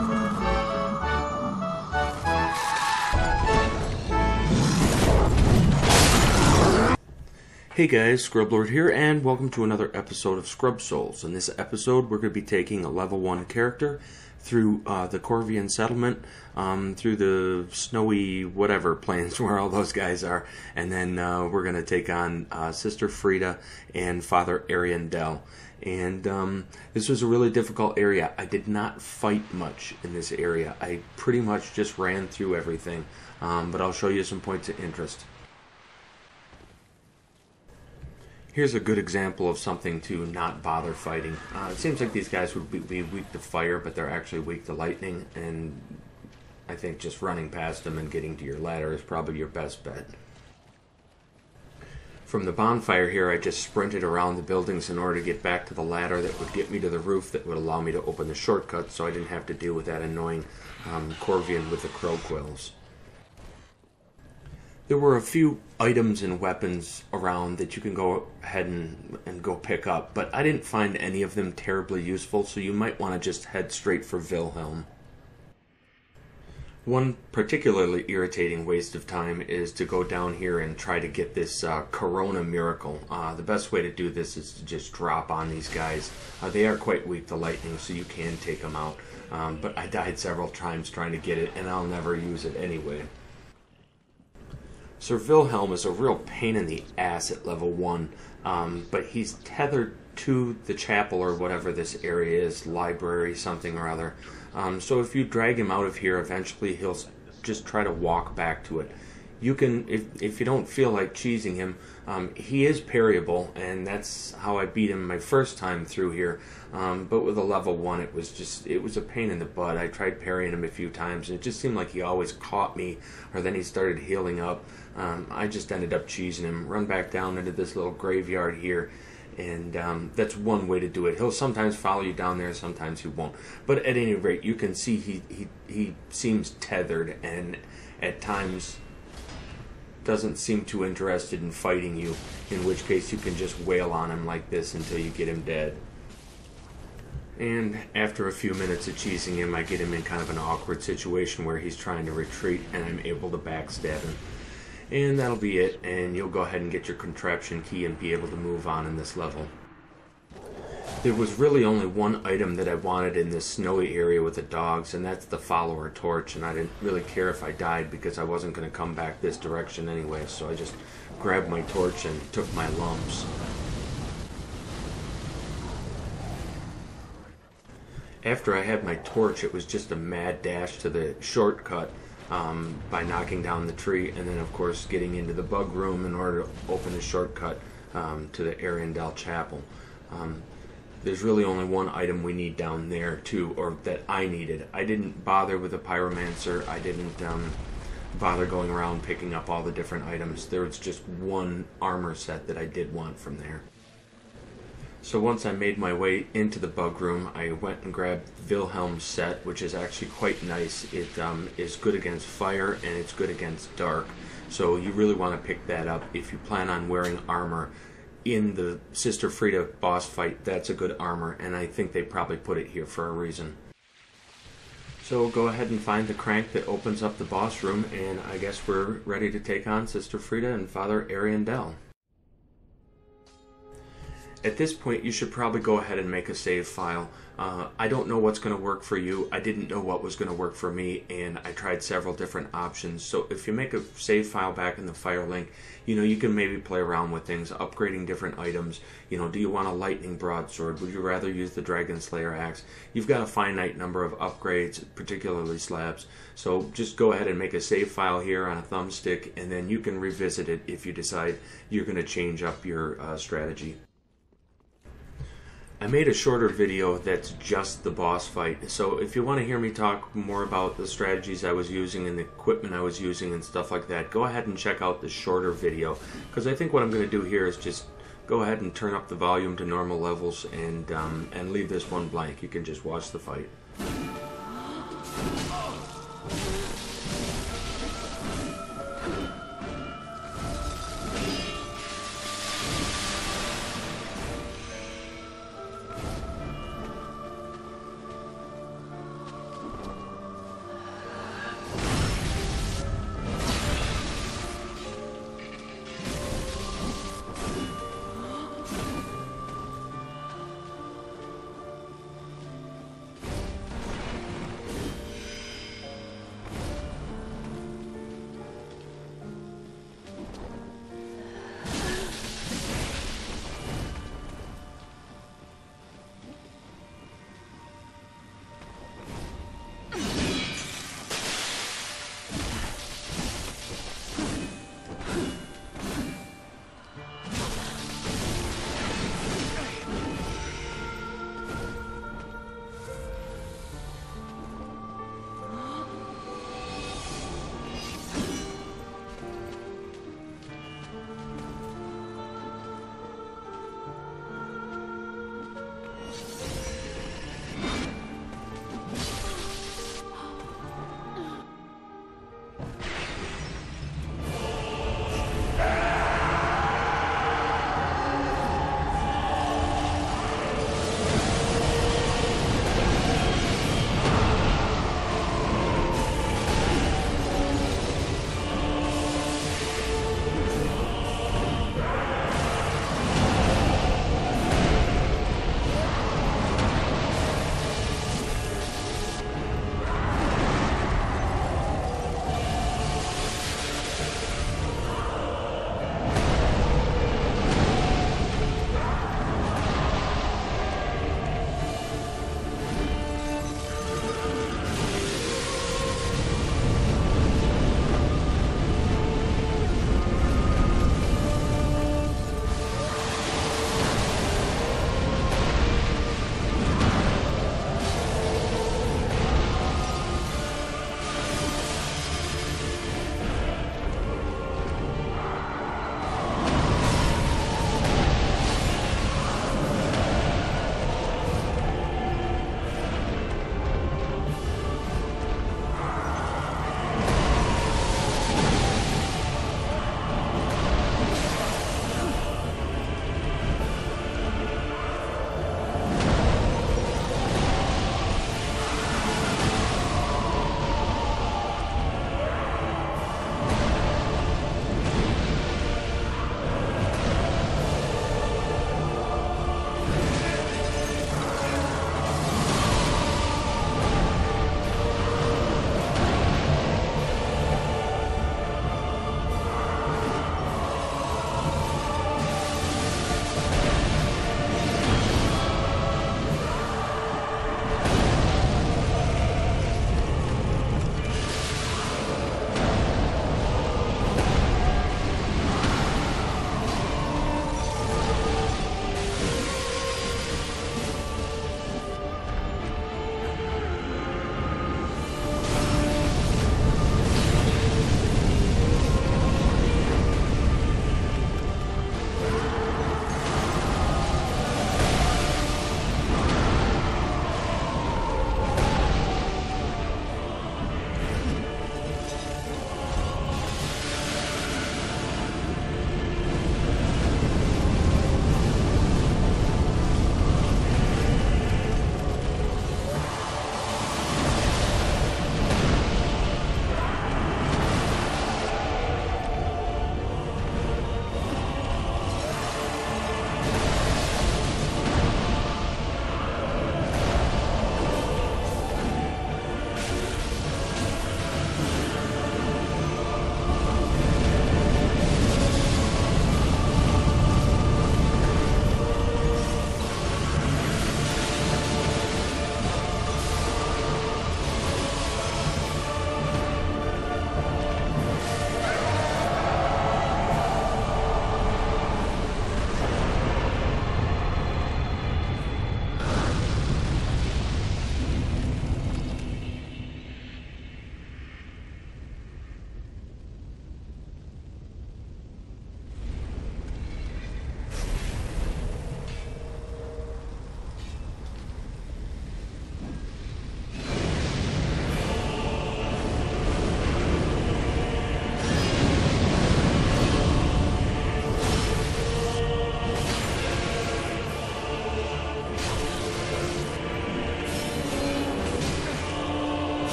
Hey guys, Scrublord here, and welcome to another episode of Scrub Souls. In this episode, we're going to be taking a level 1 character through the Corvian Settlement, through the snowy whatever plains where all those guys are, and then we're going to take on Sister Friede and Father Ariandel. And this was a really difficult area. I did not fight much in this area. I pretty much just ran through everything, but I'll show you some points of interest. Here's a good example of something to not bother fighting. It seems like these guys would be weak to fire, but they're actually weak to lightning, and I think just running past them and getting to your ladder is probably your best bet. From the bonfire here, I just sprinted around the buildings in order to get back to the ladder that would get me to the roof that would allow me to open the shortcut, so I didn't have to deal with that annoying Corvian with the crow quills. There were a few items and weapons around that you can go ahead and go pick up, but I didn't find any of them terribly useful, so you might want to just head straight for Wilhelm. One particularly irritating waste of time is to go down here and try to get this Corona miracle. The best way to do this is to just drop on these guys. They are quite weak to lightning, so you can take them out, but I died several times trying to get it, and I'll never use it anyway. Sir Wilhelm is a real pain in the ass at level 1, but he's tethered to the chapel or whatever this area is, library, something or other. So if you drag him out of here, eventually he'll just try to walk back to it. You can, if you don't feel like cheesing him, he is parryable, and that's how I beat him my first time through here. But with a level 1, it was a pain in the butt. I tried parrying him a few times, and it just seemed like he always caught me, or then he started healing up. I just ended up cheesing him. Run back down into this little graveyard here, and that's one way to do it. He'll sometimes follow you down there, sometimes he won't. But at any rate, you can see he seems tethered, and at times doesn't seem too interested in fighting you, in which case you can just wail on him like this until you get him dead. And after a few minutes of cheesing him, I get him in kind of an awkward situation where he's trying to retreat, and I'm able to backstab him. And that'll be it, and you'll go ahead and get your contraption key and be able to move on in this level. There was really only one item that I wanted in this snowy area with the dogs, and that's the follower torch, and I didn't really care if I died because I wasn't going to come back this direction anyway, so I just grabbed my torch and took my lumps. After I had my torch, it was just a mad dash to the shortcut by knocking down the tree, and then of course getting into the bug room in order to open the shortcut to the Ariandel Chapel. There's really only one item we need down there too, or that I needed. I didn't bother with a pyromancer. I didn't bother going around picking up all the different items. There was just one armor set that I did want from there. So once I made my way into the bug room, I went and grabbed Wilhelm's set, which is actually quite nice. It is good against fire, and it's good against dark. So you really want to pick that up if you plan on wearing armor. In the Sister Friede boss fight, that's a good armor, and I think they probably put it here for a reason. So go ahead and find the crank that opens up the boss room, and I guess we're ready to take on Sister Friede and Father Ariandel. At this point, you should probably go ahead and make a save file. I don't know what's going to work for you. I didn't know what was going to work for me, and I tried several different options. So if you make a save file back in the file link, you can maybe play around with things, upgrading different items. Do you want a lightning broadsword? Would you rather use the Dragon Slayer axe? You've got a finite number of upgrades, particularly slabs. So just go ahead and make a save file here on a thumbstick, and then you can revisit it if you decide you're going to change up your strategy. I made a shorter video that's just the boss fight, so if you want to hear me talk more about the strategies I was using and the equipment I was using and stuff like that, go ahead and check out the shorter video, because I think what I'm going to do here is just go ahead and turn up the volume to normal levels and leave this one blank. You can just watch the fight.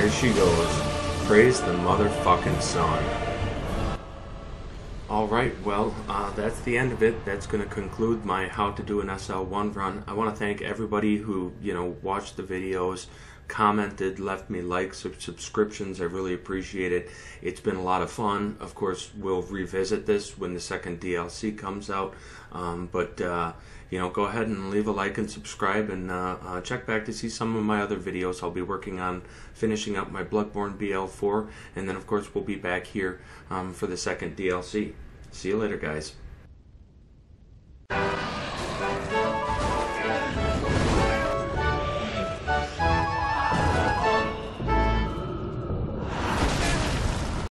there she goes. Praise the motherfucking sun. Alright, well, that's the end of it. That's going to conclude my how to do an SL1 run. I want to thank everybody who, watched the videos, commented, left me likes or subscriptions. I really appreciate it. It's been a lot of fun. Of course, we'll revisit this when the second DLC comes out. Go ahead and leave a like and subscribe, and check back to see some of my other videos. I'll be working on finishing up my Bloodborne BL4, and then of course we'll be back here for the second DLC. See you later, guys.